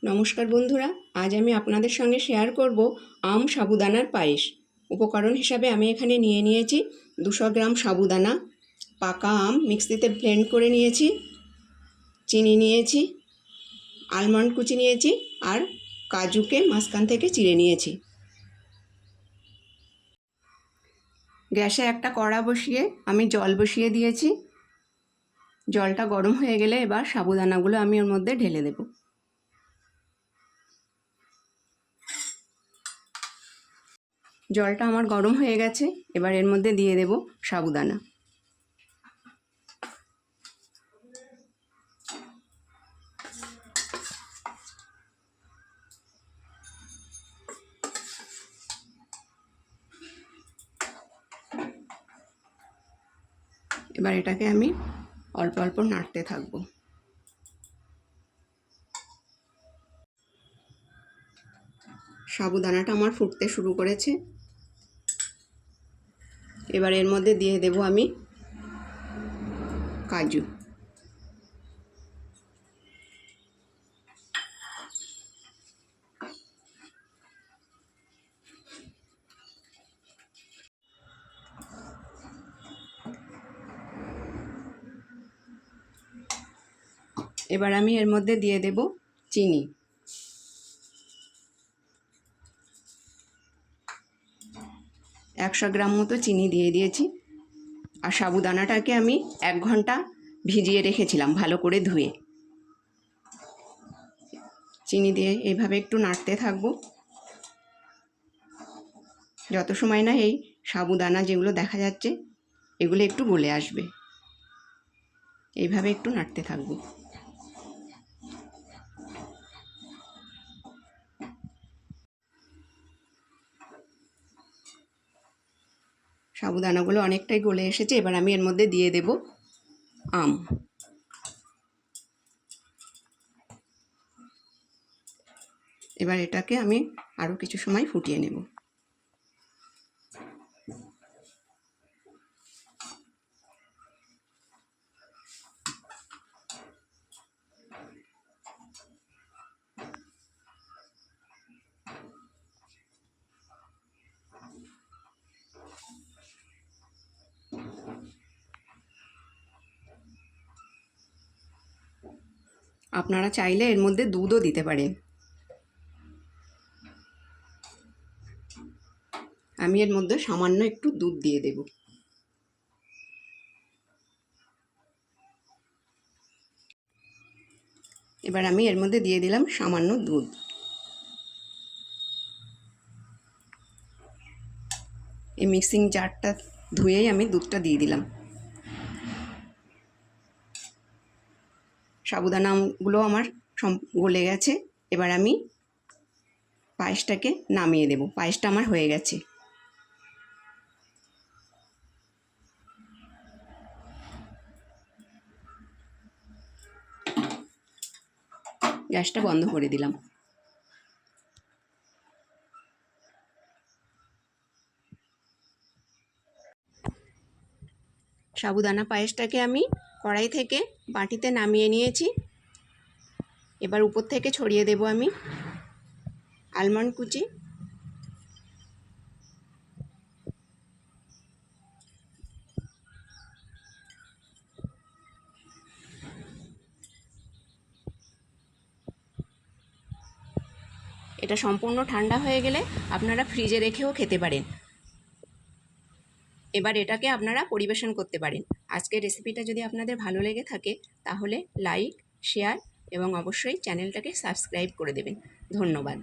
নমস্কার বন্ধুরা, আজ আমি আপনাদের সঙ্গে শেয়ার করব আম সাবুদানার পায়েস। উপকরণ হিসাবে আমি এখানে নিয়ে নিয়েছি 200 গ্রাম সাবুদানা, পাকা আম মিক্সিতে ব্লেন্ড করে নিয়েছি, চিনি নিয়েছি, আলমন্ড কুচি নিয়েছি আর কাজুকে মাঝখান থেকে চিড়ে নিয়েছি। গ্যাসে একটা কড়া বসিয়ে আমি জল বসিয়ে দিয়েছি। জলটা গরম হয়ে গেলে এবার সাবুদানাগুলো আমি ওর মধ্যে ঢেলে দেব। জলটা আমার গরম হয়ে গেছে, এবার এর মধ্যে দিয়ে দেব সাবুদানা। এবার এটাকে আমি অল্প অল্প নাড়তে থাকব। সাবুদানাটা আমার ফুটতে শুরু করেছে। এবার এর মধ্যে দিয়ে দেব আমি কাজু। এবার আমি এর মধ্যে দিয়ে দেব চিনি। একশো গ্রাম মতো চিনি দিয়ে দিয়েছি। আর সাবুদানাটাকে আমি 1 ঘন্টা ভিজিয়ে রেখেছিলাম ভালো করে ধুয়ে। চিনি দিয়ে এইভাবে একটু নাড়তে থাকবো যত সময় না এই সাবুদানা যেগুলো দেখা যাচ্ছে এগুলো একটু গলে আসবে। এইভাবে একটু নাড়তে থাকবো। সাবুদানাগুলো অনেকটাই গলে এসেছে। এবার আমি এর মধ্যে দিয়ে দেব আম। এবার এটাকে আমি আরও কিছু সময় ফুটিয়ে নেব। আপনারা চাইলে এর মধ্যে দুধও দিতে পারেন। আমি এর মধ্যে সামান্য একটু দুধ দিয়ে দেব। এবার আমি এর মধ্যে দিয়ে দিলাম সামান্য দুধ। এই মিক্সিং জারটা ধুয়েই আমি দুধটা দিয়ে দিলাম। সাবুদানাগুলো আমার গলে গেছে। এবার আমি পায়েসটাকে নামিয়ে দেব। পায়েসটা আমার হয়ে গেছে। গ্যাসটা বন্ধ করে দিলাম। সাবুদানা পায়েসটাকে আমি কড়াই থেকে বাটিতে নামিয়ে নিয়েছি। এবার উপর থেকে ছড়িয়ে দেব আমি আলমন্ড কুচি, এটা সম্পূর্ণ ঠান্ডা হয়ে গেলে আপনারা ফ্রিজে রেখেও খেতে পারেন। এবার এটাকে আপনারা পরিবেশন করতে পারেন। আজকের রেসিপিটা যদি আপনাদের ভালো লেগে থাকে তাহলে লাইক, শেয়ার এবং অবশ্যই চ্যানেলটাকে সাবস্ক্রাইব করে দেবেন। ধন্যবাদ।